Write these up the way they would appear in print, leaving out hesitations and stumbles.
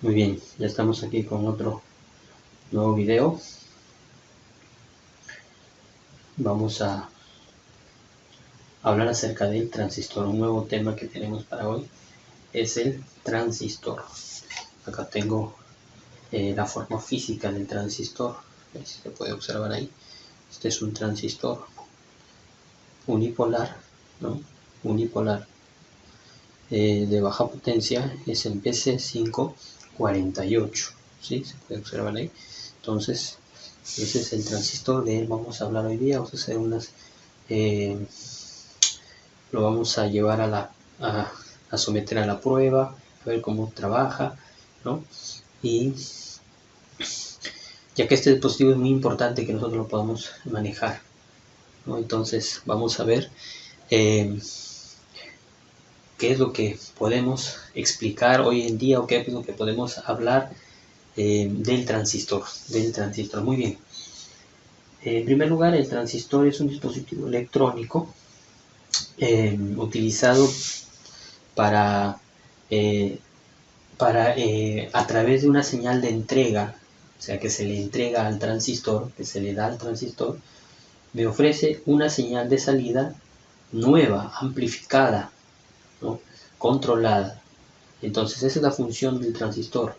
Muy bien, ya estamos aquí con otro nuevo video. Vamos a hablar acerca del transistor. Un nuevo tema que tenemos para hoy es el transistor. Acá tengo la forma física del transistor. Si se puede observar ahí. Este es un transistor unipolar, ¿no? Unipolar de baja potencia. Es el BC548. ¿Sí? Se puede observar ahí. Entonces, ese es el transistor. De él vamos a hablar hoy día. Vamos a hacer unas lo vamos a llevar a someter a la prueba, a ver cómo trabaja, ¿no? Y ya que este dispositivo es muy importante que nosotros lo podamos manejar, ¿no? Entonces vamos a ver qué es lo que podemos explicar hoy en día o qué es lo que podemos hablar del transistor. Muy bien. En primer lugar, el transistor es un dispositivo electrónico utilizado para a través de una señal de entrega, o sea que se le entrega al transistor, que se le da al transistor, me ofrece una señal de salida nueva, amplificada, ¿no? Controlada. Entonces esa es la función del transistor,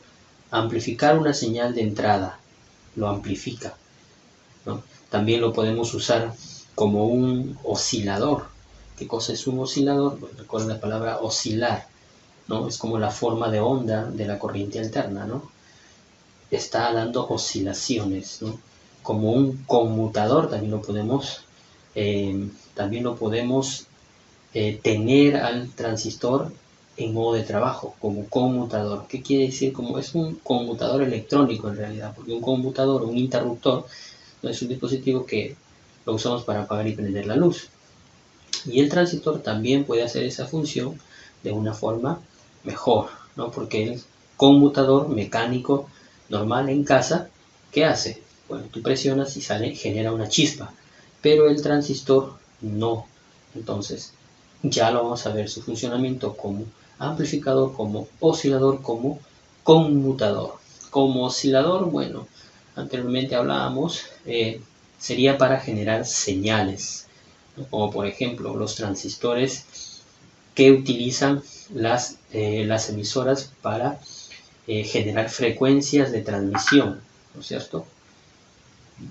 amplificar una señal de entrada, lo amplifica, ¿no? También lo podemos usar como un oscilador. ¿Qué cosa es un oscilador? Bueno, recuerden la palabra oscilar, ¿no? Es como la forma de onda de la corriente alterna, ¿no? Está dando oscilaciones, ¿no? Como un conmutador también lo podemos tener al transistor en modo de trabajo, como conmutador. ¿Qué quiere decir? Como es un conmutador electrónico en realidad, porque un conmutador, un interruptor, no es un dispositivo que lo usamos para apagar y prender la luz. Y el transistor también puede hacer esa función de una forma mejor, ¿no? Porque el conmutador mecánico normal en casa, ¿qué hace? Bueno, tú presionas y genera una chispa, pero el transistor no. Entonces, ya lo vamos a ver su funcionamiento como amplificador, como oscilador, como conmutador. Como oscilador, bueno, anteriormente hablábamos, sería para generar señales, como por ejemplo los transistores que utilizan las emisoras para generar frecuencias de transmisión, ¿no es cierto?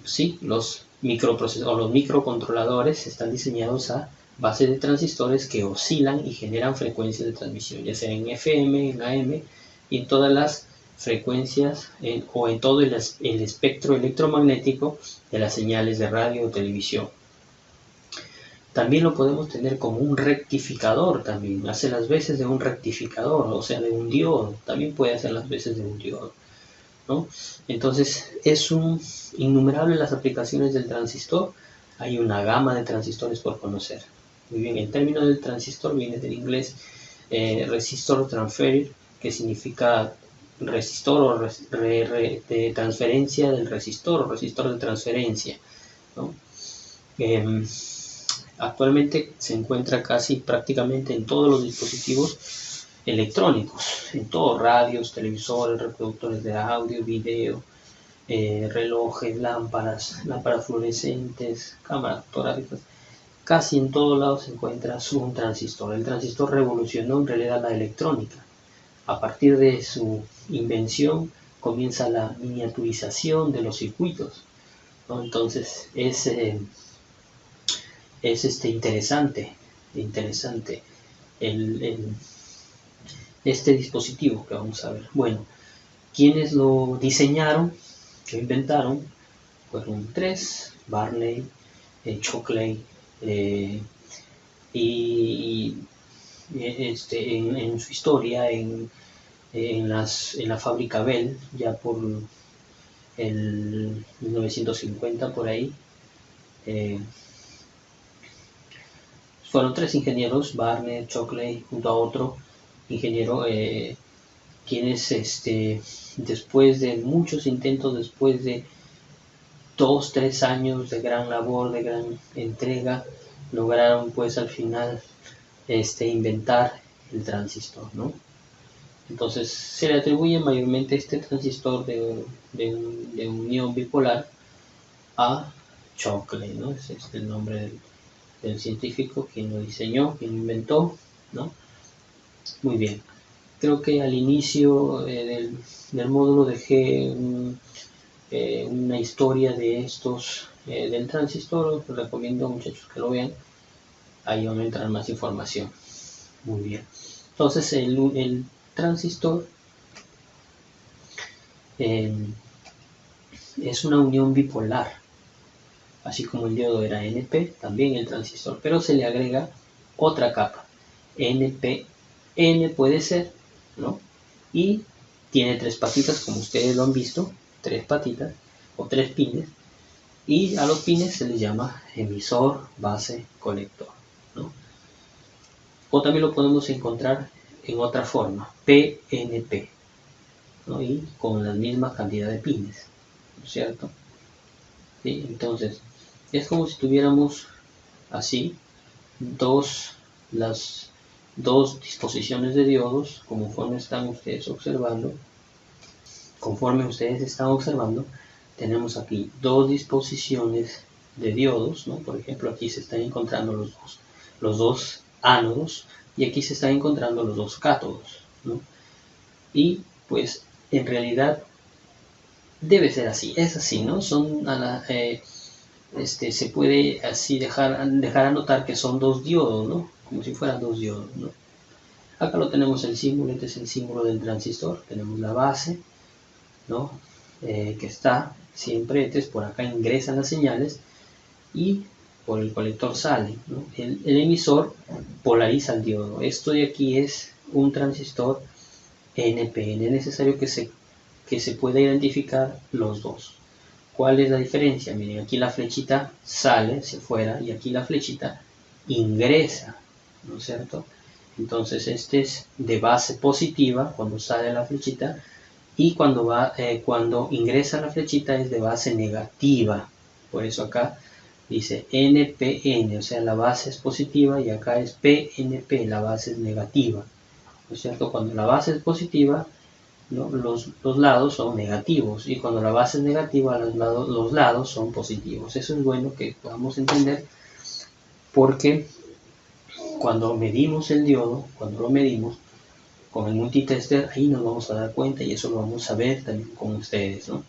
Sí, los microcontroladores están diseñados a base de transistores que oscilan y generan frecuencias de transmisión, ya sea en FM, en AM y en todas las frecuencias o en todo el espectro electromagnético de las señales de radio o televisión. También lo podemos tener como un rectificador, también hace las veces de un rectificador, o sea, de un diodo, también puede hacer las veces de un diodo, ¿no? Entonces, es innumerable las aplicaciones del transistor, hay una gama de transistores por conocer. Muy bien, el término del transistor viene del inglés resistor transfer, que significa resistor o de transferencia del resistor o resistor de transferencia, ¿no? Actualmente se encuentra casi prácticamente en todos los dispositivos electrónicos, en todos, radios, televisores, reproductores de audio, video, relojes, lámparas fluorescentes, cámaras fotográficas. Casi en todos lados se encuentra un transistor. El transistor revolucionó en realidad la electrónica. A partir de su invención comienza la miniaturización de los circuitos, ¿no? Entonces es interesante este dispositivo que vamos a ver. Bueno, quienes lo diseñaron, lo inventaron, fueron tres: Barney, Shockley y en su historia en la fábrica Bell, ya por el 1950 por ahí. Fueron tres ingenieros, Barnett, Shockley, junto a otro ingeniero, quienes después de muchos intentos, después de 2-3 años de gran labor, de gran entrega, lograron pues al final inventar el transistor, ¿no? Entonces se le atribuye mayormente este transistor de unión bipolar a Shockley, ¿no? Ese es el nombre del científico, quien lo diseñó, quien lo inventó, ¿no? Muy bien. Creo que al inicio del módulo dejé una historia de estos, del transistor. Les recomiendo, muchachos, que lo vean. Ahí van a entrar más información. Muy bien. Entonces el transistor eh, es una unión bipolar, así como el diodo era NP, también el transistor, pero se le agrega otra capa, NP. N puede ser, ¿no? Y tiene tres patitas, como ustedes lo han visto, tres patitas o tres pines, y a los pines se les llama emisor, base, colector, ¿no? O también lo podemos encontrar en otra forma, PNP, ¿no? Y con la misma cantidad de pines, ¿no es cierto? ¿Sí? Entonces, es como si tuviéramos así las dos disposiciones de diodos, conforme ustedes están observando, tenemos aquí dos disposiciones de diodos, ¿no? Por ejemplo, aquí se están encontrando los dos ánodos y aquí se están encontrando los dos cátodos, ¿no? Y pues en realidad debe ser así, es así, ¿no? Se puede así dejar anotar que son dos diodos, ¿no? Como si fueran dos diodos, ¿no? Acá lo tenemos el símbolo, este es el símbolo del transistor, tenemos la base, ¿no? Que está siempre, entonces por acá ingresan las señales y por el colector sale, ¿no? El emisor polariza el diodo. Esto de aquí es un transistor NPN, es necesario que se pueda identificar los dos. ¿Cuál es la diferencia? Miren, aquí la flechita sale hacia afuera y aquí la flechita ingresa, ¿no es cierto? Entonces este es de base positiva cuando sale la flechita y cuando ingresa la flechita es de base negativa. Por eso acá dice NPN, o sea la base es positiva y acá es PNP, la base es negativa, ¿no es cierto? Cuando la base es positiva, ¿no? Los lados son negativos y cuando la base es negativa los lados son positivos. Eso es bueno que podamos entender porque cuando medimos el diodo, cuando lo medimos con el multitester, ahí nos vamos a dar cuenta y eso lo vamos a ver también con ustedes, ¿no?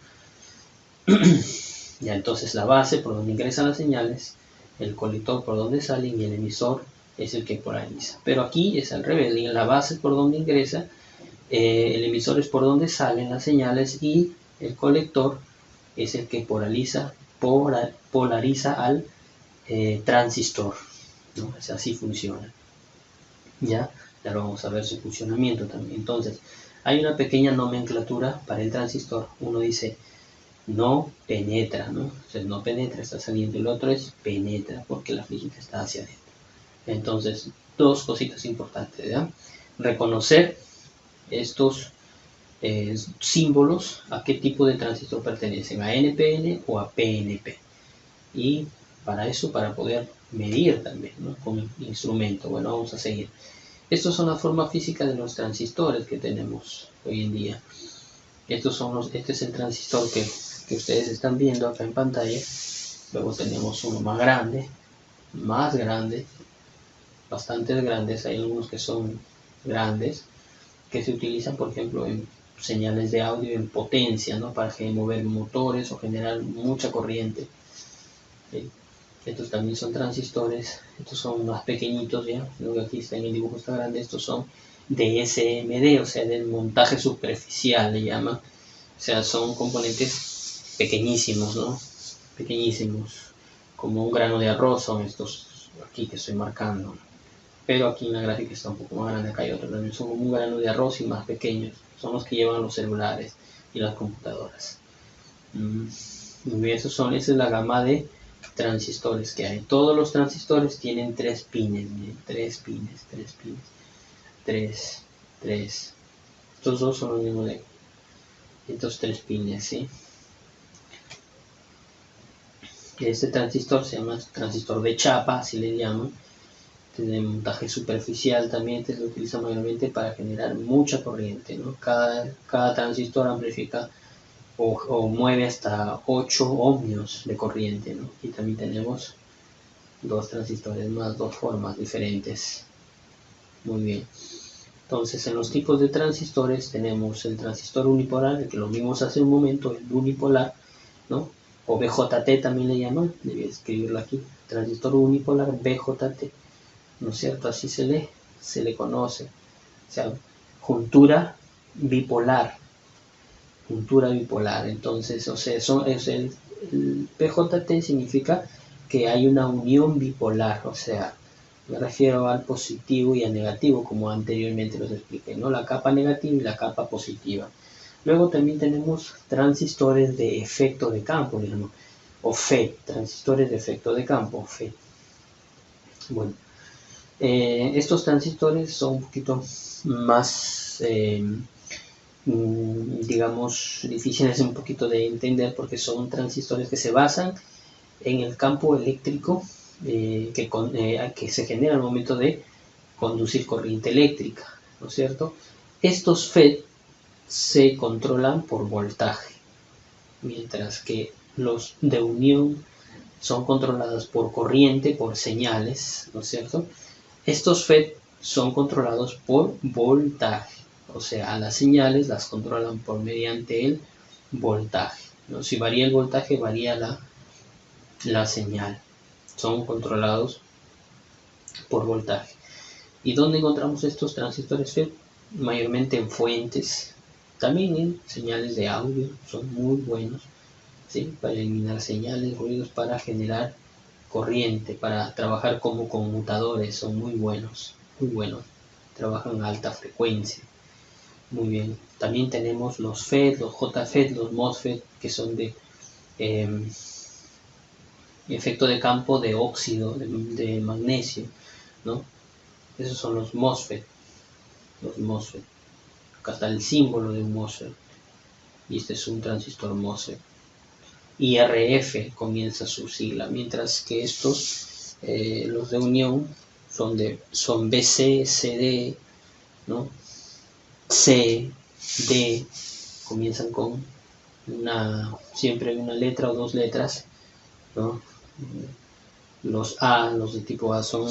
Ya, entonces la base por donde ingresan las señales, el colector por donde salen y el emisor es el que polariza. Pero aquí es al revés, la base por donde ingresa, el emisor es por donde salen las señales y el colector es el que polariza al transistor, ¿no? Es así funciona. Ya lo vamos a ver su funcionamiento también. Entonces, hay una pequeña nomenclatura para el transistor. Uno dice no penetra, ¿no? O sea, no penetra, está saliendo. El otro es penetra, porque la flechita está hacia adentro. Entonces, dos cositas importantes, ¿ya? Reconocer estos símbolos, a qué tipo de transistor pertenecen, a NPN o a PNP. Y para eso, para poder medir también, ¿no? Con el instrumento. Bueno, vamos a seguir. Estas son las formas físicas de los transistores que tenemos hoy en día. Este es el transistor que ustedes están viendo acá en pantalla. Luego tenemos uno más grande, bastantes grandes. Hay algunos que son grandes, que se utilizan, por ejemplo, en señales de audio en potencia, ¿no? Para mover motores o generar mucha corriente. Estos también son transistores, estos son más pequeñitos, ya, lo que aquí está en el dibujo está grande, estos son de SMD, o sea, del montaje superficial le llaman, o sea, son componentes pequeñísimos, ¿no? Pequeñísimos, como un grano de arroz son estos aquí que estoy marcando, pero aquí en la gráfica está un poco más grande, acá hay otro también, son como un grano de arroz y más pequeños, son los que llevan los celulares y las computadoras. Y esa es la gama de transistores que hay. Todos los transistores tienen tres pines, miren, tres pines. Estos dos son los mismos de estos tres pines, ¿sí? Este transistor se llama transistor de chapa, así le llaman. Este de montaje superficial también se utiliza mayormente para generar mucha corriente, ¿no? Cada transistor amplifica o mueve hasta 8 ohmios de corriente, ¿no? Y también tenemos dos transistores más, dos formas diferentes. Muy bien. Entonces, en los tipos de transistores tenemos el transistor unipolar, el que lo vimos hace un momento, el unipolar, ¿no? O BJT también le llaman, debí escribirlo aquí, transistor unipolar BJT, ¿no es cierto? Así se le conoce. O sea, juntura bipolar. Entonces, o sea, el PJT significa que hay una unión bipolar, o sea, me refiero al positivo y al negativo, como anteriormente los expliqué, ¿no? La capa negativa y la capa positiva. Luego también tenemos transistores de efecto de campo, digamos, o FET, transistores de efecto de campo, FET. Bueno, estos transistores son un poquito más, digamos, difíciles un poquito de entender porque son transistores que se basan en el campo eléctrico que se genera al momento de conducir corriente eléctrica, ¿no es cierto? Estos FET se controlan por voltaje, mientras que los de unión son controlados por corriente, por señales, ¿no es cierto? Estos FET son controlados por voltaje, o sea, a las señales las controlan por mediante el voltaje, ¿no? Si varía el voltaje, varía la señal. Son controlados por voltaje. ¿Y dónde encontramos estos transistores FET? Mayormente en fuentes, también en señales de audio, son muy buenos, ¿sí? Para eliminar señales, ruidos, para generar corriente, para trabajar como conmutadores, son muy buenos, trabajan a alta frecuencia. Muy bien, también tenemos los FET, los JFET, los MOSFET, que son de efecto de campo de óxido de magnesio, ¿no? Esos son los MOSFET. Acá está el símbolo de un MOSFET. Y este es un transistor MOSFET. IRF comienza su sigla, mientras que estos, los de unión, son BC, CD, ¿no? C, D, comienzan con siempre una letra o dos letras, ¿no? Los A, los de tipo A son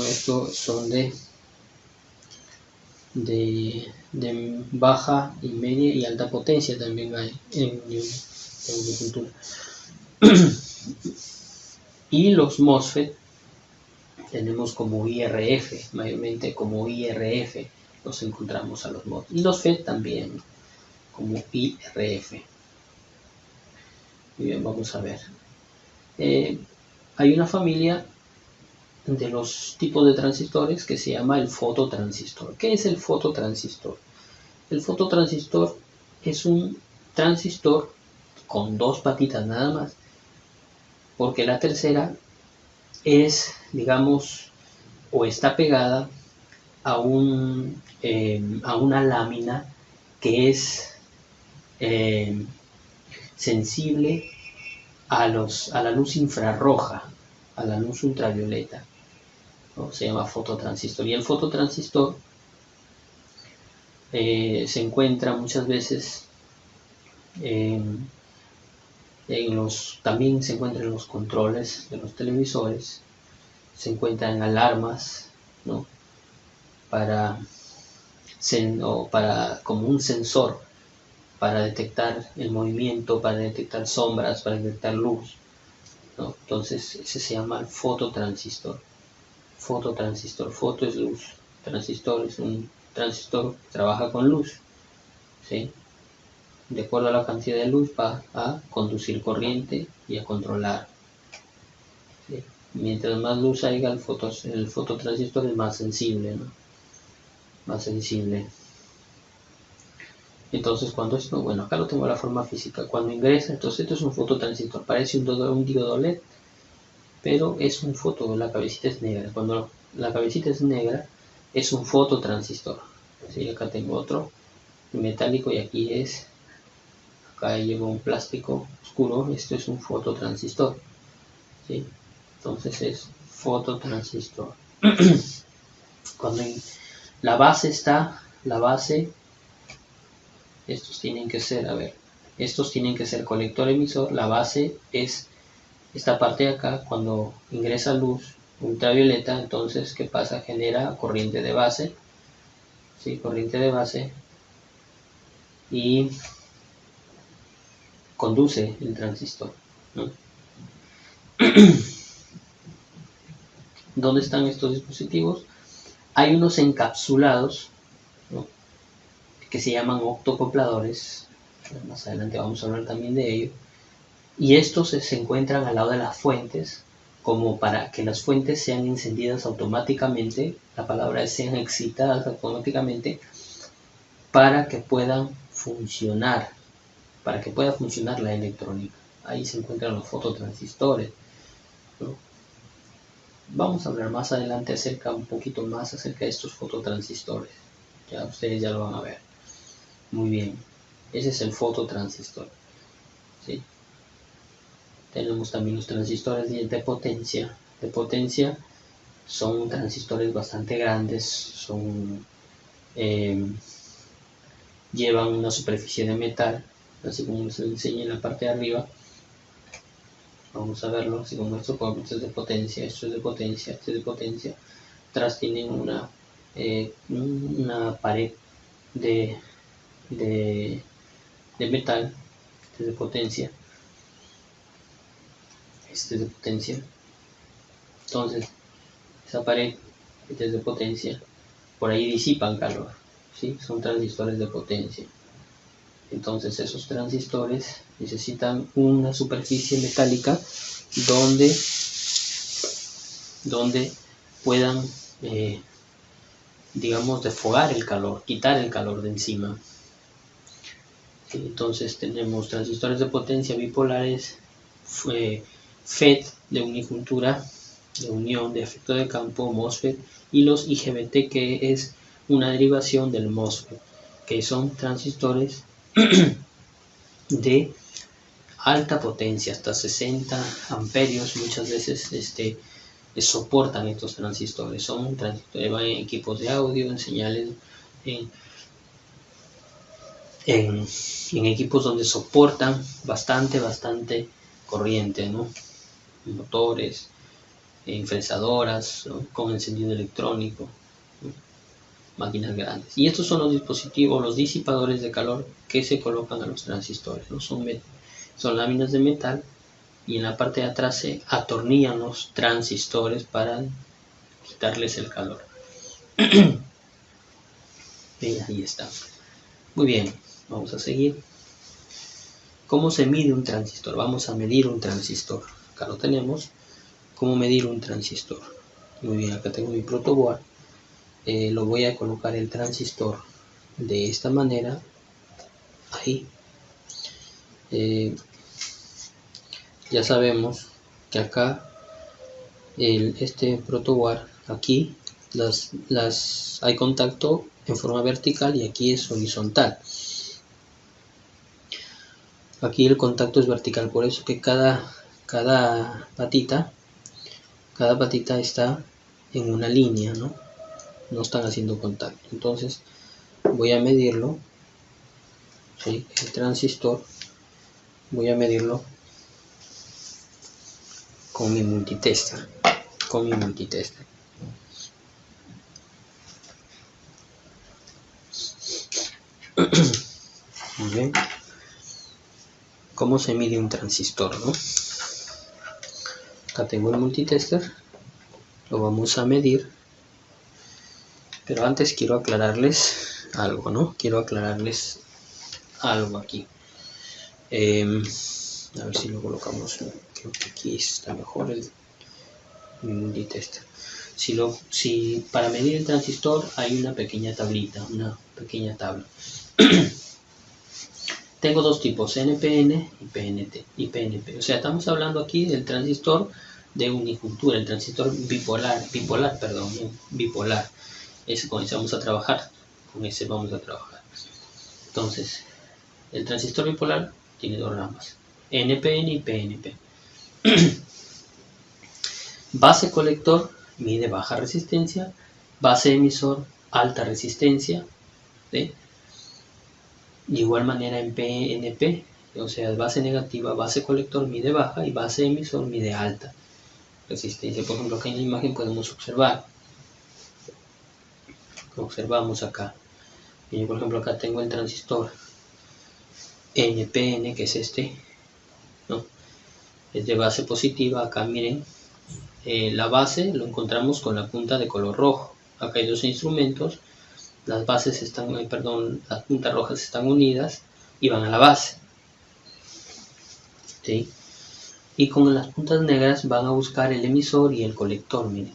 de baja y media y alta potencia, también hay en juntura. Y los MOSFET tenemos como IRF, mayormente como IRF los encontramos a los MOSFET. Y los FET también como IRF. Muy bien, vamos a ver. Hay una familia de los tipos de transistores que se llama el fototransistor. ¿Qué es el fototransistor? El fototransistor es un transistor con dos patitas nada más, porque la tercera es, digamos, o está pegada a una lámina que es sensible a la luz infrarroja, a la luz ultravioleta, ¿no? Se llama fototransistor. Y el fototransistor se encuentra muchas veces también se encuentra en los controles de los televisores, se encuentra en alarmas, ¿no? Como un sensor para detectar el movimiento, para detectar sombras, para detectar luz, ¿no? Entonces ese se llama fototransistor. Foto es luz, transistor es un transistor que trabaja con luz, ¿sí? De acuerdo a la cantidad de luz va a conducir corriente y a controlar, ¿sí? Mientras más luz haya, el fototransistor es más sensible, ¿no? Más sensible. Entonces cuando esto, bueno, acá lo tengo la forma física, cuando ingresa, entonces esto es un fototransistor, parece un diodo LED, pero es un la cabecita es negra. Cuando la cabecita es negra, es un fototransistor. ¿Sí? Acá tengo otro metálico y acá llevo un plástico oscuro, esto es un fototransistor, ¿sí? Entonces es fototransistor. Cuando la base está, estos tienen que ser, estos tienen que ser colector emisor. La base es esta parte de acá. Cuando ingresa luz ultravioleta, entonces ¿qué pasa? Genera corriente de base, ¿sí? Corriente de base, y conduce el transistor, ¿no? ¿Dónde están estos dispositivos? Hay unos encapsulados, ¿no?, que se llaman optocopladores. Más adelante vamos a hablar también de ello. Y estos se encuentran al lado de las fuentes, como para que las fuentes sean encendidas automáticamente. La palabra es sean excitadas automáticamente para que puedan funcionar, para que pueda funcionar la electrónica. Ahí se encuentran los fototransistores, ¿no? Vamos a hablar más adelante un poquito más acerca de estos fototransistores. Ya ustedes ya lo van a ver. Muy bien. Ese es el fototransistor, ¿sí? Tenemos también los transistores de potencia. De potencia son transistores bastante grandes, llevan una superficie de metal, así como se enseña en la parte de arriba. Vamos a verlo, así como esto es de potencia, esto es de potencia, esto es de potencia. Atrás tienen una pared de metal, este es de potencia, este es de potencia. Entonces, esa pared, este es de potencia, por ahí disipan calor, ¿sí? Son transistores de potencia. Entonces esos transistores necesitan una superficie metálica donde puedan, digamos, desfogar el calor, quitar el calor de encima. Entonces tenemos transistores de potencia bipolares, FET de unijuntura, de unión, de efecto de campo, MOSFET, y los IGBT, que es una derivación del MOSFET, que son transistores de alta potencia, hasta 60 amperios muchas veces soportan estos transistores. Son transistores, van en equipos de audio, en señales, en equipos donde soportan bastante corriente, ¿no? Motores, fresadoras, ¿no?, con encendido electrónico, ¿no?, máquinas grandes. Y estos son los dispositivos, los disipadores de calor que se colocan a los transistores, ¿no? Son láminas de metal, y en la parte de atrás se atornillan los transistores para quitarles el calor. Y ahí está. Muy bien, vamos a seguir. ¿Cómo se mide un transistor? Vamos a medir un transistor. Acá lo tenemos. ¿Cómo medir un transistor? Muy bien, acá tengo mi protoboard. Lo voy a colocar el transistor de esta manera. Ahí. Ya sabemos que acá este protoboard, aquí hay contacto en forma vertical y aquí es horizontal. Aquí el contacto es vertical, por eso que cada patita está en una línea, ¿no? No están haciendo contacto. Entonces voy a medirlo, ¿sí? El transistor voy a medirlo con mi multitester. Muy bien. ¿Cómo se mide un transistor, no? Acá tengo el multitester, lo vamos a medir, pero antes quiero aclararles algo, ¿no? Quiero aclararles algo aquí. A ver si lo colocamos, creo que aquí está mejor el multitester. Si para medir el transistor hay una pequeña tablita, una pequeña tabla. Tengo dos tipos, NPN y PNP. O sea, estamos hablando aquí del transistor de unijuntura, el transistor bipolar. Ese con ese vamos a trabajar. Entonces, el transistor bipolar tiene dos ramas, NPN y PNP. Base colector mide baja resistencia base emisor, alta resistencia, ¿sí? De igual manera en PNP, o sea, base negativa, base colector mide baja y base emisor mide alta resistencia. Por ejemplo, acá en la imagen podemos observamos acá. Y por ejemplo, acá tengo el transistor NPN, que es este, ¿no? Es de base positiva. Acá miren, la base lo encontramos con la punta de color rojo. Acá hay dos instrumentos, las bases están, las puntas rojas están unidas y van a la base, ¿sí? Y con las puntas negras van a buscar el emisor y el colector. Miren,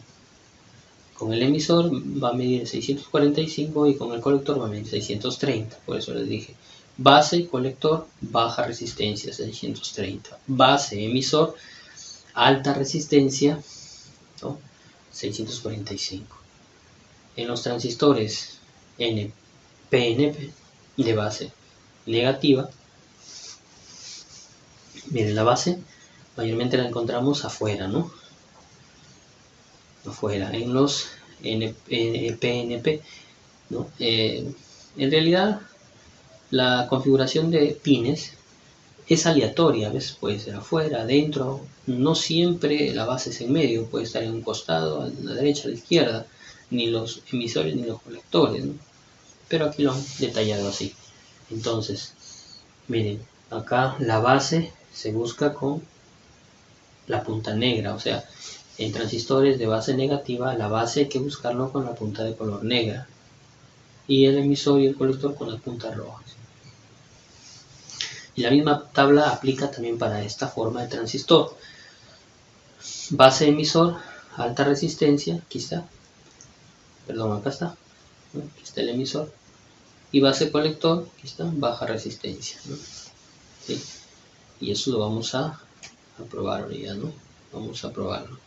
con el emisor va a medir 645 y con el colector va a medir 630. Por eso les dije, base y colector, baja resistencia, 630. Base, emisor, alta resistencia, ¿no? 645. En los transistores PNP de base negativa, miren, la base mayormente la encontramos afuera, ¿no? Afuera. En los PNP, ¿no? En realidad la configuración de pines es aleatoria, ¿ves? Puede ser afuera, adentro, no siempre la base es en medio, puede estar en un costado, a la derecha, a la izquierda, ni los emisores ni los colectores, ¿no? Pero aquí lo han detallado así. Entonces, miren, acá la base se busca con la punta negra, o sea, en transistores de base negativa, la base hay que buscarlo con la punta de color negra y el emisor y el colector con las puntas rojas. Y la misma tabla aplica también para esta forma de transistor. Base emisor, alta resistencia, aquí está, perdón, acá está, ¿no? Aquí está el emisor. Y base colector, aquí está, baja resistencia, ¿no? ¿Sí? Y eso lo vamos a probar ahorita, ¿no? Vamos a probarlo.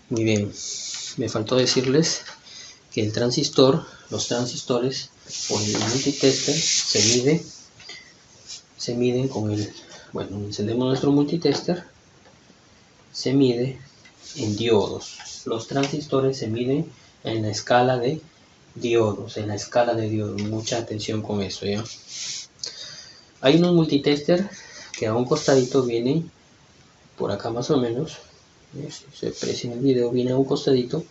Muy bien, me faltó decirles que el transistor, los transistores o el multitester se miden con el, bueno, encendemos nuestro multitester, se mide en diodos. Los transistores se miden en la escala de diodos, mucha atención con eso, ¿ya? Hay unos multitester que a un costadito vienen, por acá más o menos, se aprecia en el video, viene a un costadito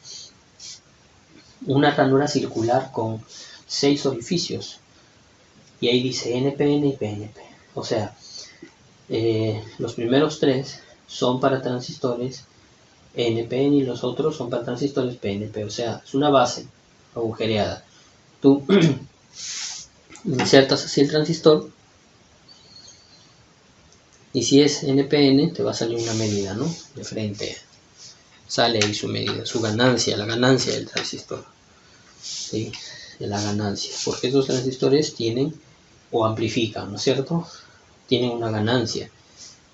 una ranura circular con 6 orificios y ahí dice NPN y PNP, o sea, los primeros 3 son para transistores NPN y los otros son para transistores PNP, o sea, es una base agujereada. Tú insertas así el transistor y si es NPN te va a salir una medida, ¿no? De frente sale ahí su medida, su ganancia, la ganancia del transistor, ¿sí? De la ganancia, porque estos transistores tienen o amplifican, ¿no es cierto? Tienen una ganancia,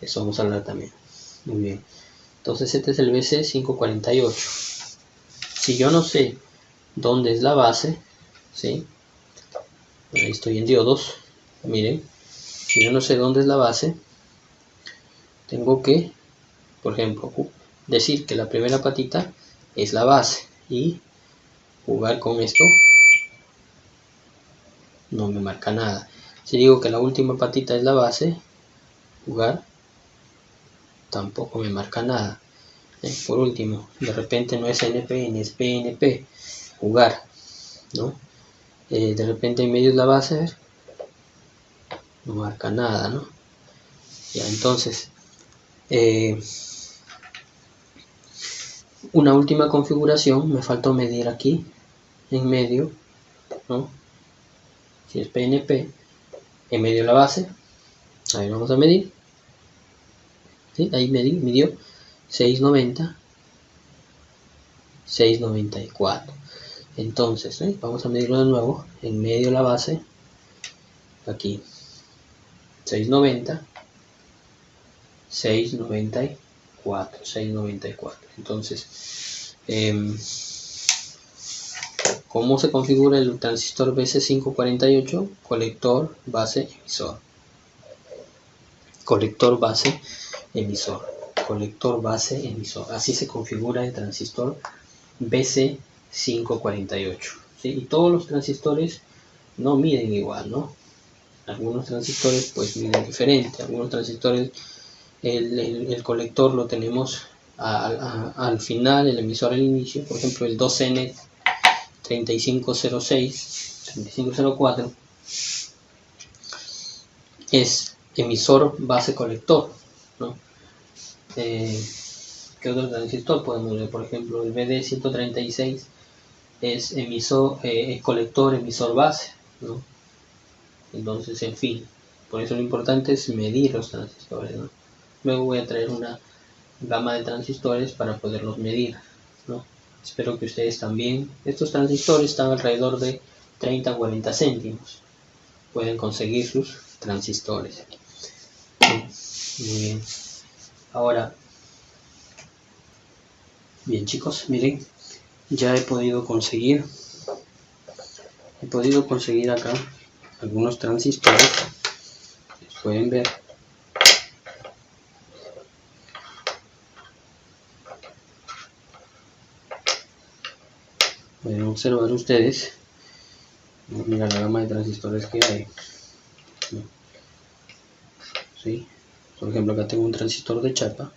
eso vamos a hablar también. Muy bien, entonces este es el BC548. Si yo no sé dónde es la base, ¿sí? Ahí estoy en diodos, miren, si yo no sé dónde es la base, tengo que, por ejemplo, decir que la primera patita es la base y jugar con esto no me marca nada. Si digo que la última patita es la base, jugar tampoco me marca nada. Por último, de repente no es NPN, es PNP, jugar, ¿no? De repente en medio es la base, no marca nada, ¿no? Ya, entonces, una última configuración, me faltó medir aquí, en medio, ¿no? Si es PNP, en medio la base, ahí vamos a medir, ¿sí? Ahí midió 690, 694. Entonces, vamos a medirlo de nuevo, en medio la base, aquí, 690, 694, 694. Entonces, ¿cómo se configura el transistor BC548? Colector, base, emisor. Colector, base, emisor. Colector, base, emisor. Así se configura el transistor BC548. ¿Sí? Y todos los transistores no miden igual, ¿no? Algunos transistores pues miden diferente. Algunos transistores el colector lo tenemos al final, el emisor al inicio. Por ejemplo, el 2N3506, 3504 es emisor base colector, ¿no? ¿Qué otro transistor podemos ver? Por ejemplo, el BD136 es emisor, colector emisor base, ¿no? Entonces, en fin, por eso lo importante es medir los transistores, ¿no? Luego voy a traer una gama de transistores para poderlos medir, ¿no? Espero que ustedes también. Estos transistores están alrededor de 30 a 40 céntimos. Pueden conseguir sus transistores. Sí, muy bien. Ahora, bien chicos, miren, ya he podido conseguir acá algunos transistores. Pueden ver. Pueden observar ustedes. Mira la gama de transistores que hay. ¿Sí? Por ejemplo, acá tengo un transistor de chapa.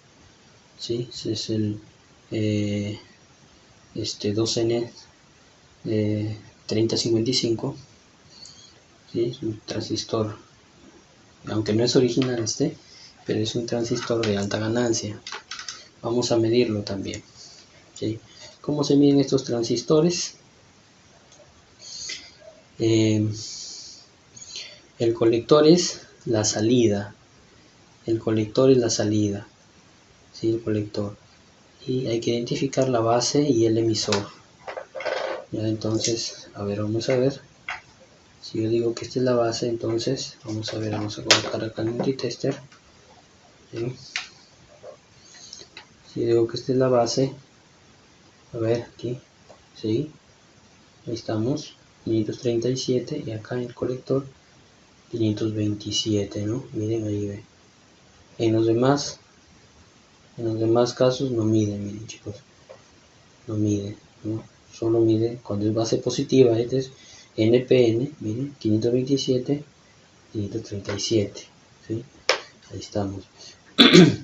¿Sí? Ese es el 2N 3055. ¿Sí? Es un transistor, aunque no es original pero es un transistor de alta ganancia. Vamos a medirlo también. ¿Sí? ¿Cómo se miden estos transistores? El colector es la salida. El colector es la salida. ¿Sí? El colector. Y hay que identificar la base y el emisor. Ya, entonces, a ver, vamos a ver. Si yo digo que esta es la base, entonces vamos a ver, vamos a colocar acá el multitester. ¿Sí? Si yo digo que esta es la base, a ver aquí, ¿sí? Ahí estamos, 537, y acá en el colector 527, ¿no? Miren, ahí ve. En los demás casos no mide, miren chicos, no mide, ¿no? Solo mide cuando es base positiva. Este es NPN, miren, 527, 537, ¿sí? Ahí estamos.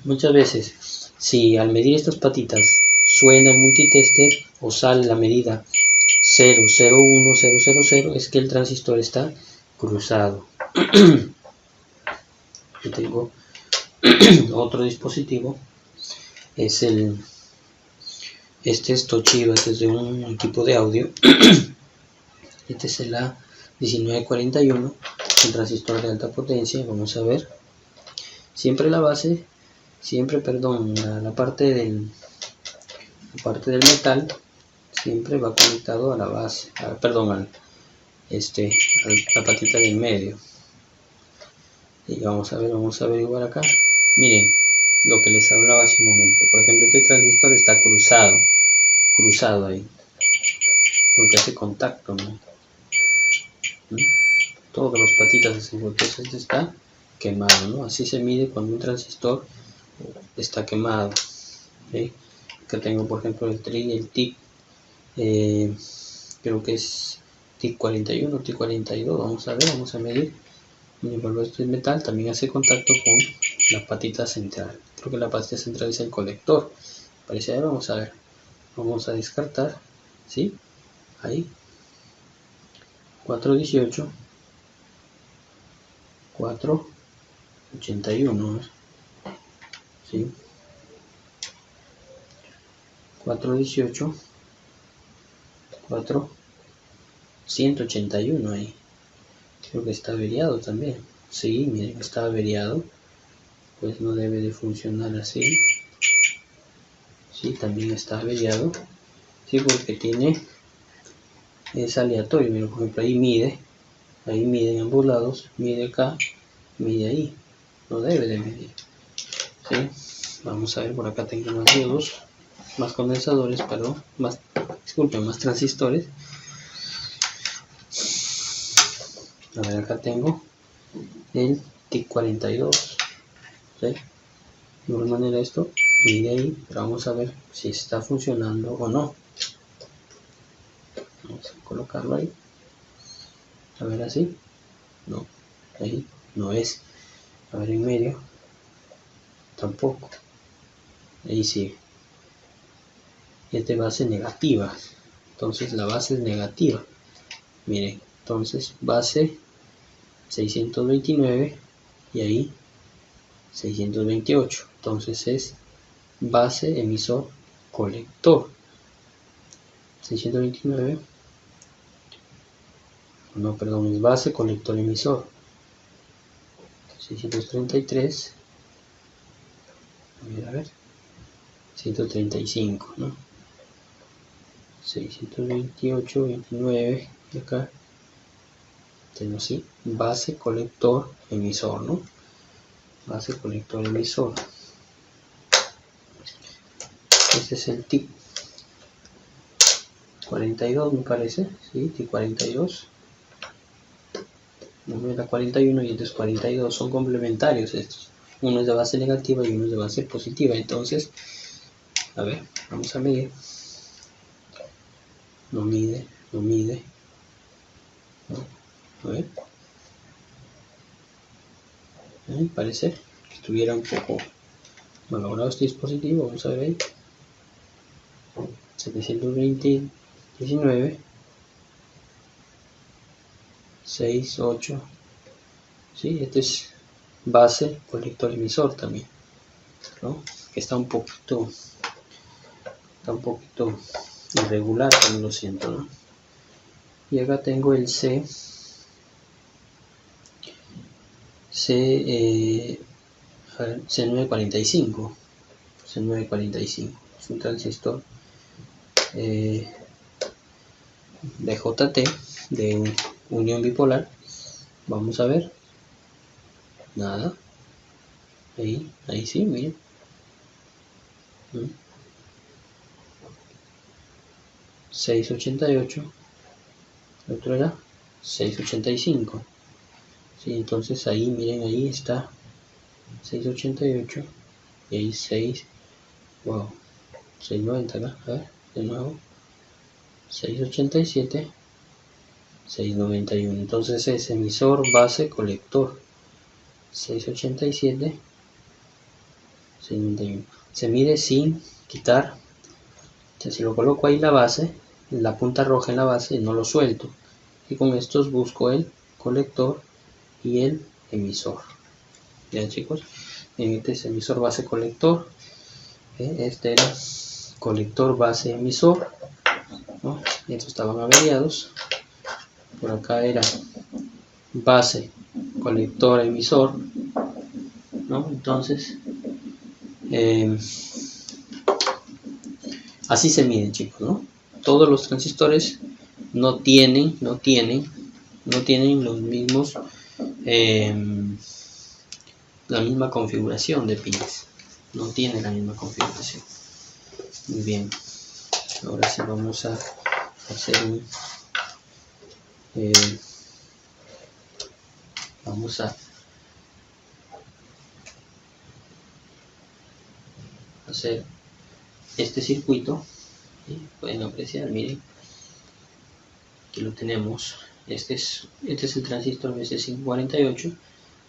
Muchas veces, si al medir estas patitas suena el multitester o sale la medida 001000, es que el transistor está cruzado. Yo tengo otro dispositivo, es este es Toshiba, este es de un equipo de audio. Este es el A1941, un transistor de alta potencia. Vamos a ver, siempre la parte del metal siempre va conectado a la base, a la patita del medio. Y vamos a ver igual acá. Miren lo que les hablaba hace un momento. Por ejemplo, este transistor está cruzado ahí, porque hace contacto, ¿no? Todas las patitas hacen contacto. Este está quemado, ¿no? Así se mide cuando un transistor está quemado. ¿Sí? Acá tengo, por ejemplo, el TIC, creo que es TIC 41, TIC 42. Vamos a ver, vamos a medir. Miren, esto es metal, también hace contacto con la patita central. Creo que la patita central es el colector. Parece, vamos a ver. Vamos a descartar, ¿sí? Ahí. 418. 481, ¿sí? 418, 181 ahí. Creo que está averiado también. Sí, miren, está averiado. Pues no debe de funcionar así. Sí, también está averiado. Sí, porque es aleatorio. Miren, por ejemplo, ahí mide en ambos lados, mide acá, mide ahí. No debe de medir. ¿Sí? Vamos a ver, por acá tengo más diodos, más condensadores, perdón, más transistores. A ver, acá tengo el TIC 42, ¿sí? De igual manera esto mide ahí, pero vamos a ver si está funcionando o no. Vamos a colocarlo ahí. A ver así. No, ahí no es. A ver en medio. Tampoco. Ahí sí. Es de base negativa. Entonces la base es negativa. Miren, entonces base 629 y ahí 628. Entonces es base, emisor, colector. 629. No, perdón, es base, colector, emisor. 633. A ver. 135, ¿no? 628, 29. Y acá tenemos así, base, colector, emisor, ¿no? Base, colector, emisor. Este es el TIC 42, me parece. Sí, TIC 42. Uno era 41 y este es 42. Son complementarios estos. Uno es de base negativa y uno es de base positiva. Entonces, a ver, vamos a medir. No mide, no mide. No. A ver. Parece que estuviera un poco malogrado este dispositivo. Vamos a ver ahí. 720, 19, 6, 8. Sí, este es base, colector, emisor también, ¿no? Que está un poquito irregular, también lo siento, ¿no? Y acá tengo el C945. C945 es un transistor de JT, de unión bipolar. Vamos a ver. Nada. Ahí sí, miren. 688. El otro era 685. Sí, entonces ahí, miren, ahí está 688. Y ahí 6. Wow. 690 acá. A ver, de nuevo. 687. 691. Entonces es emisor, base, colector. 687. 691. Se mide sin quitar. Entonces, si lo coloco ahí la base, la punta roja en la base, no lo suelto. Y con estos busco el colector y el emisor. Ya, chicos, este es emisor, base, colector. Este era colector, base, emisor, ¿no? Estos estaban averiados. Por acá era base, colector, emisor, ¿no? Entonces así se mide, chicos, ¿no? Todos los transistores no tienen los mismos la misma configuración de pines. No tienen la misma configuración. Muy bien. Ahora sí vamos a hacer vamos a hacer este circuito. ¿Sí? Pueden apreciar, miren. Aquí lo tenemos. Este es el transistor BC548.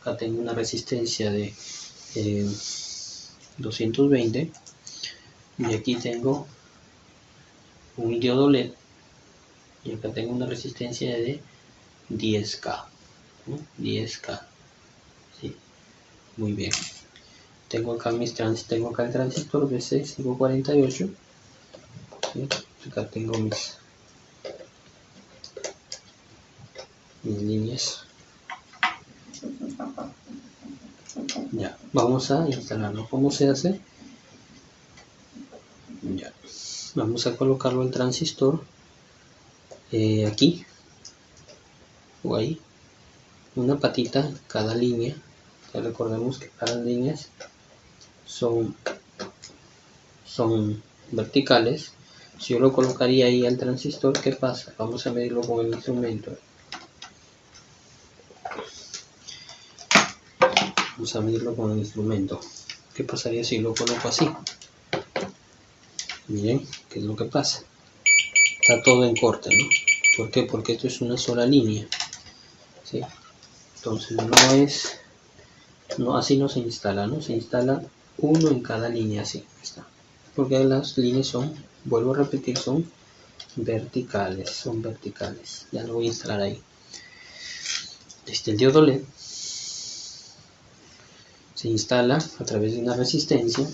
Acá tengo una resistencia de 220. Y aquí tengo un diodo LED. Y acá tengo una resistencia de 10K. ¿No? 10K. ¿Sí? Muy bien. Tengo acá el transistor BC548. ¿Sí? Acá tengo mis líneas. Ya, vamos a instalarlo. ¿Cómo se hace? Ya, vamos a colocarlo el transistor aquí o ahí, una patita cada línea. Ya recordemos que cada líneas son verticales. Si yo lo colocaría ahí al transistor, ¿qué pasa? Vamos a medirlo con el instrumento. Vamos a medirlo con el instrumento. ¿Qué pasaría si lo coloco así? Miren, ¿qué es lo que pasa? Está todo en corte, ¿no? ¿Por qué? Porque esto es una sola línea, ¿sí? Entonces así no se instala, ¿no? Se instala uno en cada línea, así está. Porque las líneas son, vuelvo a repetir, son verticales, Ya lo voy a instalar ahí. El diodo LED se instala a través de una resistencia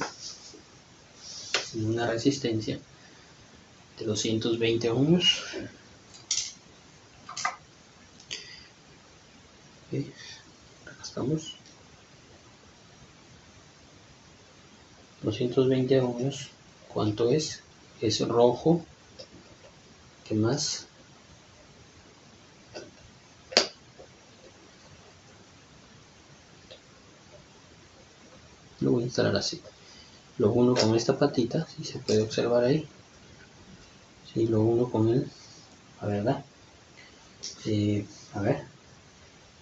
de 220 ohms. ¿Sí? Acá estamos. 220 ohms. ¿Cuánto es? Es rojo. ¿Qué más? Lo voy a instalar así. Lo uno con esta patita, si se puede observar ahí. Sí, lo uno con el, a ver,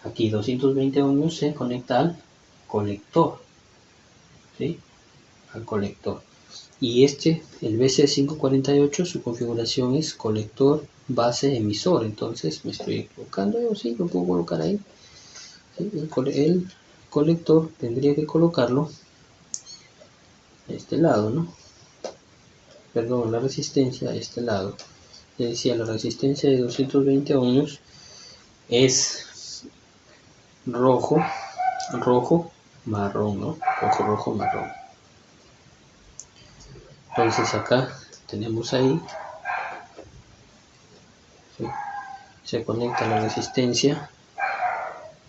aquí 220 ohms se conecta al colector, ¿sí? Al colector. Y el BC548, su configuración es colector base emisor. Entonces me estoy equivocando, sí, lo puedo colocar ahí. ¿Sí? El colector tendría que colocarlo de este lado, ¿no? Perdón, la resistencia a este lado. Le decía, la resistencia de 220 ohms es rojo, marrón, ¿no? Rojo, marrón. Entonces acá tenemos ahí, ¿sí? Se conecta la resistencia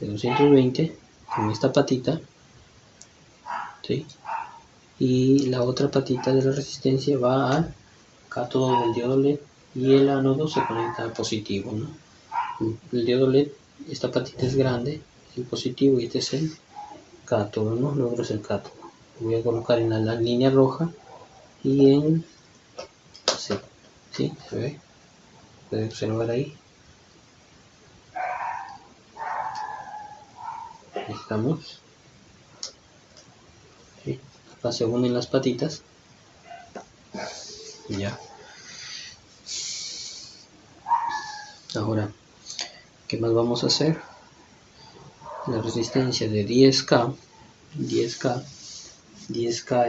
de 220 con esta patita, ¿sí? Y la otra patita de la resistencia va al cátodo del diodo LED y el ánodo se conecta al positivo, ¿no? El diodo LED, esta patita es grande, es el positivo y este es el cátodo, ¿no? Luego es el cátodo. Lo voy a colocar en la línea roja y en así, ¿sí? ¿Se ve? Puede observar ahí. Ahí estamos. ¿Sí? Acá se unen las patitas. Ya. Ahora, ¿qué más vamos a hacer? La resistencia de 10K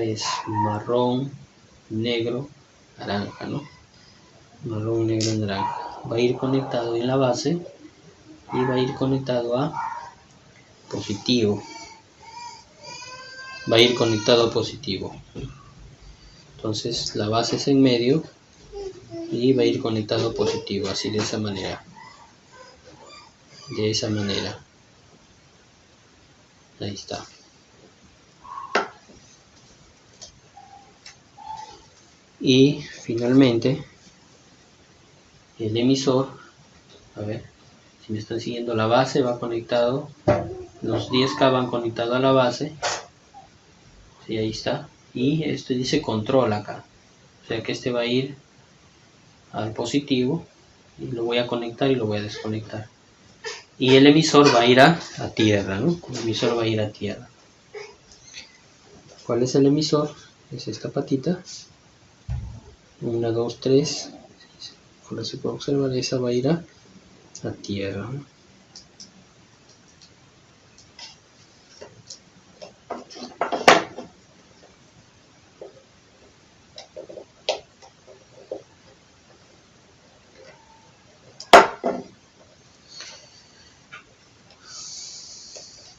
es marrón, negro, naranja, ¿no? Marrón, negro, naranja. Va a ir conectado en la base y va a ir conectado a positivo. Va a ir conectado a positivo. Entonces la base es en medio y va a ir conectado a positivo, así de esa manera. De esa manera. Ahí está. Y finalmente el emisor, a ver si me están siguiendo, la base va conectado, los 10K van conectados a la base, sí, ahí está, y esto dice control acá, o sea que este va a ir al positivo y lo voy a conectar y lo voy a desconectar, y el emisor va a ir a tierra, ¿no? El emisor va a ir a tierra. ¿Cuál es el emisor? Es esta patita, 1, 2, 3, como se puede observar, esa va a ir a tierra, ¿no?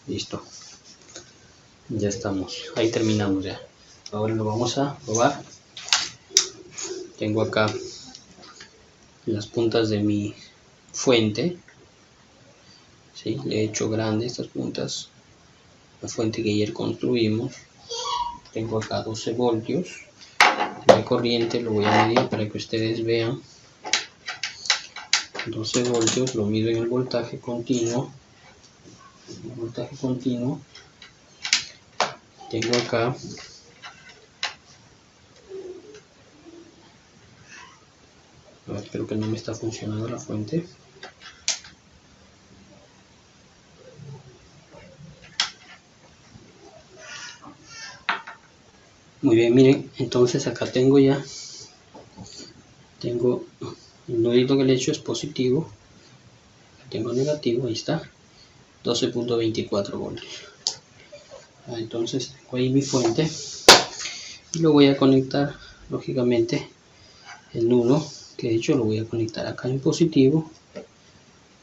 Listo, ya estamos, ahí terminamos ya. Ahora lo vamos a probar. Tengo acá las puntas de mi fuente, ¿sí? Le he hecho grande estas puntas, la fuente que ayer construimos. Tengo acá 12 voltios de corriente, lo voy a medir para que ustedes vean. 12 voltios, lo mido en el voltaje continuo. Tengo acá creo que no me está funcionando la fuente. Muy bien, miren, entonces acá tengo el nudito que le he hecho es positivo, tengo negativo, ahí está, 12.24 voltios. Entonces tengo ahí mi fuente y lo voy a conectar, lógicamente, el nudo que he hecho lo voy a conectar acá en positivo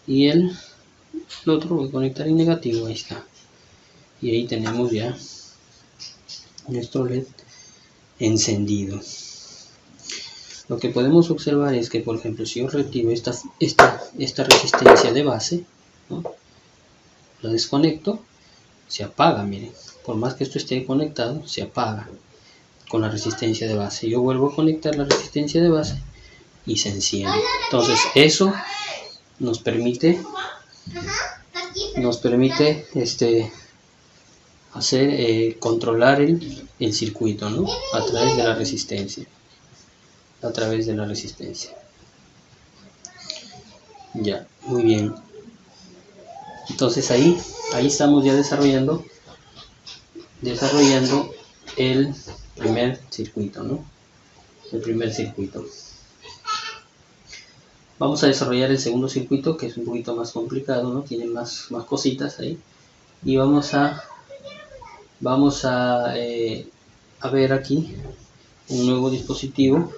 y el otro lo voy a conectar en negativo, ahí está. Y ahí tenemos ya nuestro LED encendido. Lo que podemos observar es que, por ejemplo, si yo retiro esta resistencia de base, ¿no?, la desconecto, se apaga, miren, por más que esto esté conectado, se apaga con la resistencia de base. Yo vuelvo a conectar la resistencia de base y se enciende. Entonces eso nos permite controlar el circuito, ¿no?, a través de la resistencia. Ya, muy bien. Entonces ahí estamos ya desarrollando el primer circuito, ¿no? El primer circuito. Vamos a desarrollar el segundo circuito, que es un poquito más complicado, ¿no? Tiene más cositas ahí. Y vamos a ver aquí un nuevo dispositivo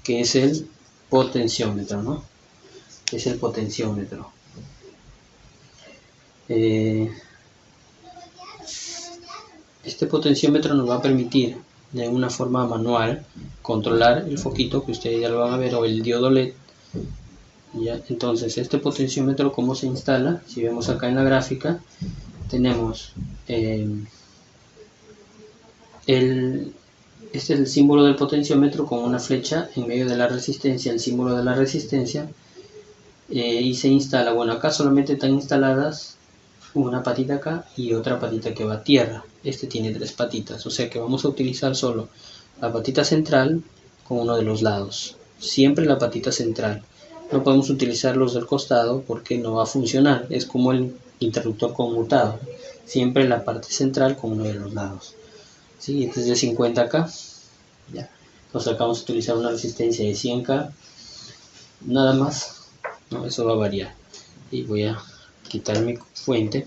que es el potenciómetro, ¿no? Es el potenciómetro. Este potenciómetro nos va a permitir de una forma manual controlar el foquito, que ustedes ya lo van a ver, o el diodo LED. ¿Ya? Entonces este potenciómetro, ¿cómo se instala? Si vemos acá en la gráfica, tenemos este es el símbolo del potenciómetro con una flecha en medio de la resistencia, el símbolo de la resistencia, y se instala. Bueno, acá solamente están instaladas una patita acá y otra patita que va a tierra. Este tiene 3 patitas, o sea que vamos a utilizar solo la patita central con uno de los lados. Siempre la patita central. No podemos utilizar los del costado porque no va a funcionar. Es como el interruptor conmutado. Siempre la parte central con uno de los lados. ¿Sí? Este es de 50K. Ya. Entonces acá vamos a utilizar una resistencia de 100K. Nada más. No, eso va a variar. Y voy a quitar mi fuente.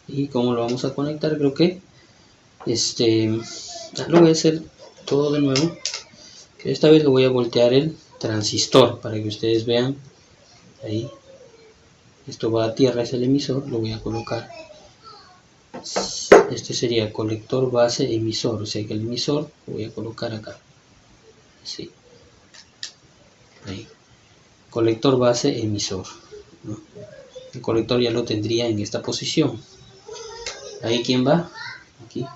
Y cómo lo vamos a conectar, creo que lo voy a hacer todo de nuevo, que esta vez lo voy a voltear el transistor para que ustedes vean. Ahí, esto va a tierra, es el emisor, lo voy a colocar. Este sería colector base emisor, o sea que el emisor lo voy a colocar acá. Sí. Ahí. Colector base emisor, ¿no? El colector ya lo tendría en esta posición. Ahí, ¿quién va? Aquí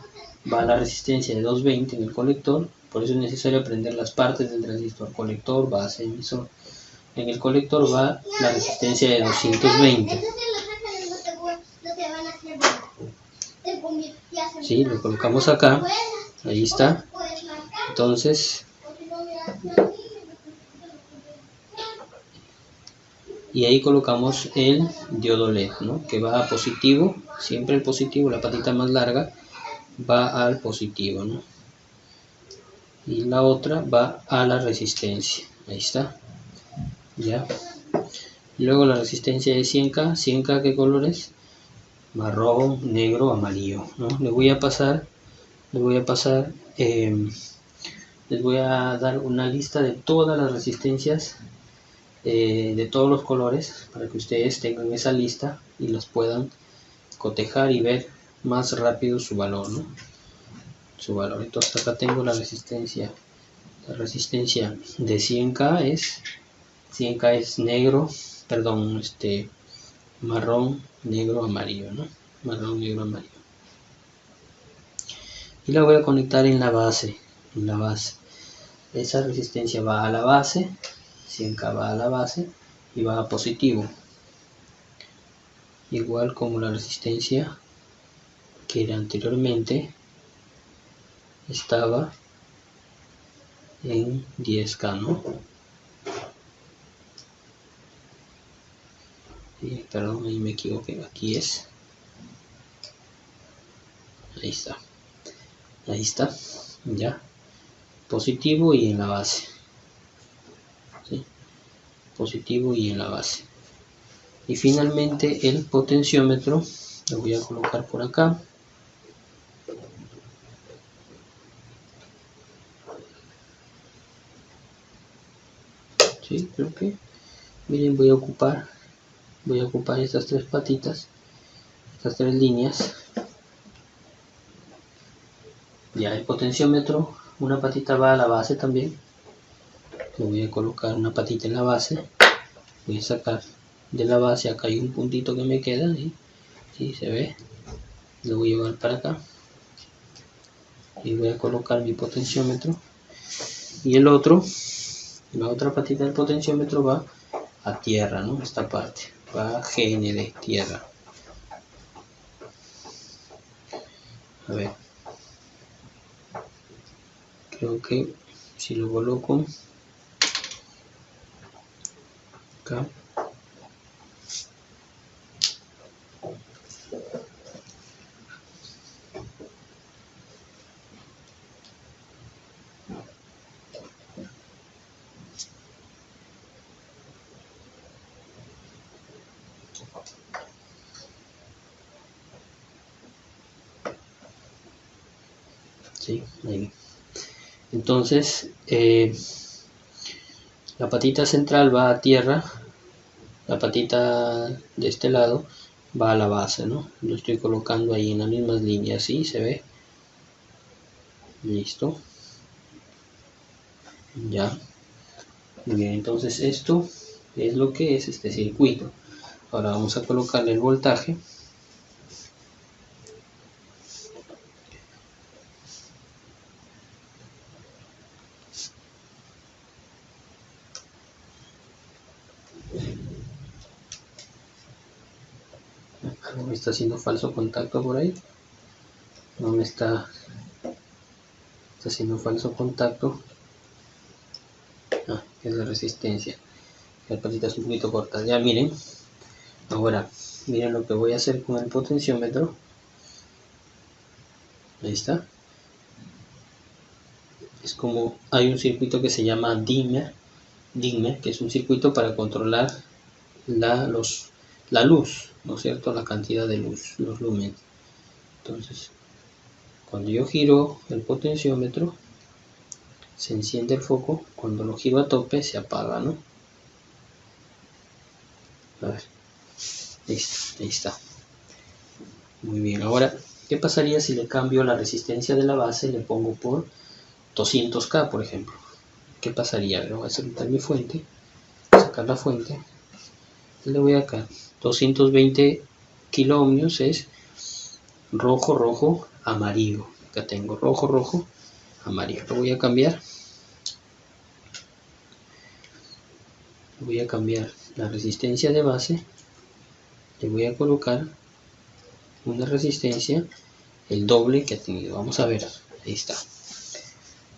va la resistencia de 220 en el colector. Por eso es necesario aprender las partes del transistor: colector, base, emisor. En el colector va la resistencia de 220. Sí, lo colocamos acá. Ahí está. Entonces, y ahí colocamos el diodo LED, ¿no?, que va a positivo. Siempre el positivo, la patita más larga, va al positivo, ¿no? Y la otra va a la resistencia. Ahí está. Ya. Luego la resistencia de 100K. 100K, ¿qué color es? Marrón, negro, amarillo, ¿no? Les voy a dar una lista de todas las resistencias de todos los colores para que ustedes tengan esa lista y las puedan cotejar y ver más rápido su valor, ¿no? Su valor. Entonces acá tengo la resistencia de 100K es negro, perdón, marrón, negro, amarillo, ¿no? Marrón, negro, amarillo. Y la voy a conectar en la base. Esa resistencia va a la base, 100K va a la base y va a positivo. Igual como la resistencia que era anteriormente, estaba en 10K, ¿no? Perdón, ahí me equivoqué, aquí es, ahí está, ya, positivo y en la base, ¿sí? Positivo y en la base. Y finalmente el potenciómetro lo voy a colocar por acá. Sí, creo que, miren, voy a ocupar estas tres patitas, estas tres líneas. Ya el potenciómetro, una patita va a la base también. Le voy a colocar una patita en la base. Voy a sacar de la base, acá hay un puntito que me queda, ¿sí? ¿Sí? Se ve. Lo voy a llevar para acá. Y voy a colocar mi potenciómetro. Y el otro, la otra patita del potenciómetro va a tierra, ¿no? Esta parte va a GND, tierra. A ver, creo que si lo coloco acá, sí, ahí. Entonces la patita central va a tierra, la patita de este lado va a la base, ¿no? Lo estoy colocando ahí en las mismas líneas, ¿sí? Se ve. Listo. Ya. Muy bien, entonces esto es lo que es este circuito. Ahora vamos a colocarle el voltaje. No me está haciendo falso contacto por ahí. No me está haciendo falso contacto. Es la resistencia. La patita es un poquito corta. Ya miren. Ahora, miren lo que voy a hacer con el potenciómetro. Ahí está. Es como hay un circuito que se llama dimmer, que es un circuito para controlar la luz, ¿no es cierto? La cantidad de luz, los lúmenes. Entonces, cuando yo giro el potenciómetro, se enciende el foco. Cuando lo giro a tope, se apaga, ¿no? A ver, listo, ahí está. Muy bien, ahora, ¿qué pasaría si le cambio la resistencia de la base y le pongo por 200K, por ejemplo? ¿Qué pasaría? A ver, voy a soltar mi fuente, sacar la fuente, y le voy acá. 220 kiloohmios es rojo, rojo, amarillo. Acá tengo rojo, rojo, amarillo. Lo voy a cambiar. Voy a cambiar la resistencia de base. Le voy a colocar una resistencia el doble que ha tenido. Vamos a ver. Ahí está.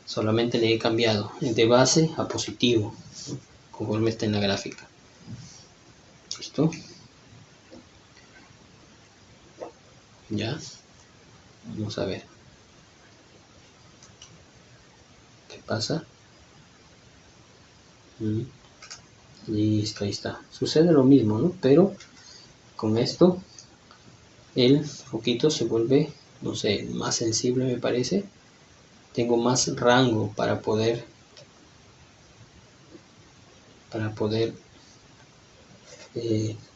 Solamente le he cambiado de base a positivo, ¿no? Conforme está en la gráfica. ¿Listo? Ya. Vamos a ver. ¿Qué pasa? Listo, ahí está. Sucede lo mismo, ¿no? Pero con esto el foquito se vuelve, no sé, más sensible, me parece. Tengo más rango para poder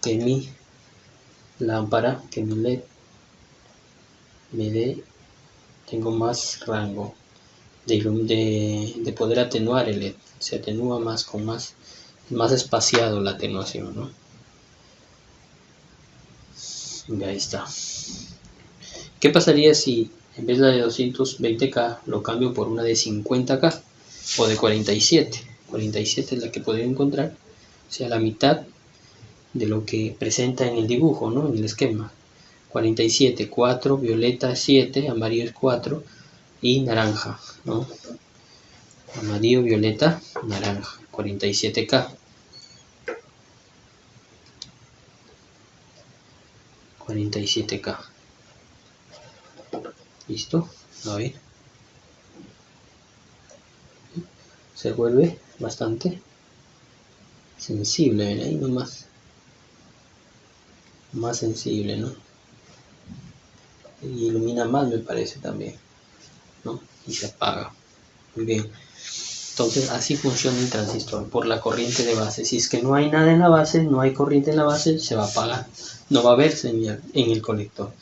que mi lámpara, que mi LED me dé, tengo más rango de poder atenuar el LED. Se atenúa más con más espaciado la atenuación, ¿no? Y ahí está. ¿Qué pasaría si en vez de 220K lo cambio por una de 50K o de 47? 47 es la que podría encontrar, o sea, la mitad de lo que presenta en el dibujo, ¿no? En el esquema. 47, 4, violeta 7, amarillo es 4 y naranja, ¿no? Amarillo, violeta, naranja, 47K. 47K. Listo, a ver. Se vuelve bastante sensible, ven ahí nomás. Más sensible, ¿no? Y ilumina más, me parece también, ¿no? Y se apaga. Muy bien. Entonces así funciona el transistor, por la corriente de base. Si es que no hay nada en la base, no hay corriente en la base, se va a apagar. No va a haber señal en el colector.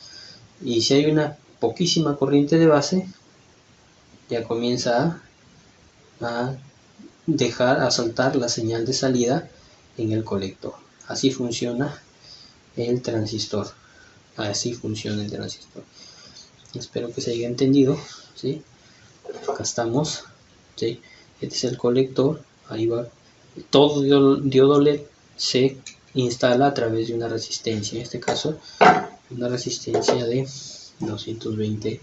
Y si hay una poquísima corriente de base, ya comienza a soltar la señal de salida en el colector. Así funciona el transistor. Así funciona el transistor. Espero que se haya entendido, ¿sí? Acá estamos, ¿sí? Este es el colector, ahí va. Todo diodo LED se instala a través de una resistencia, en este caso una resistencia de 220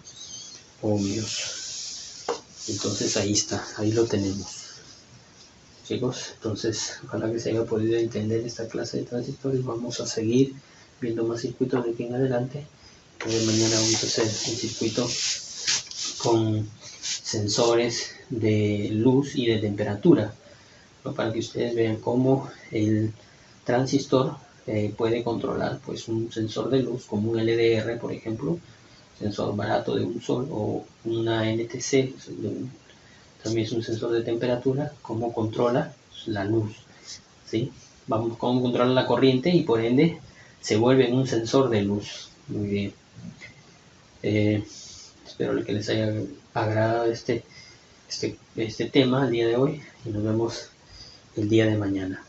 ohmios. Entonces ahí está, ahí lo tenemos, chicos. Entonces ojalá que se haya podido entender esta clase de transistores. Vamos a seguir viendo más circuitos de aquí en adelante. Mañana vamos a hacer un circuito con sensores de luz y de temperatura, ¿no? Para que ustedes vean cómo el transistor puede controlar pues un sensor de luz como un LDR, por ejemplo, sensor barato de un sol, o una NTC, también es un sensor de temperatura, cómo controla la luz, ¿sí? Vamos, cómo controla la corriente y por ende se vuelve un sensor de luz. Muy bien. Espero que les haya agradado este tema el día de hoy y nos vemos el día de mañana.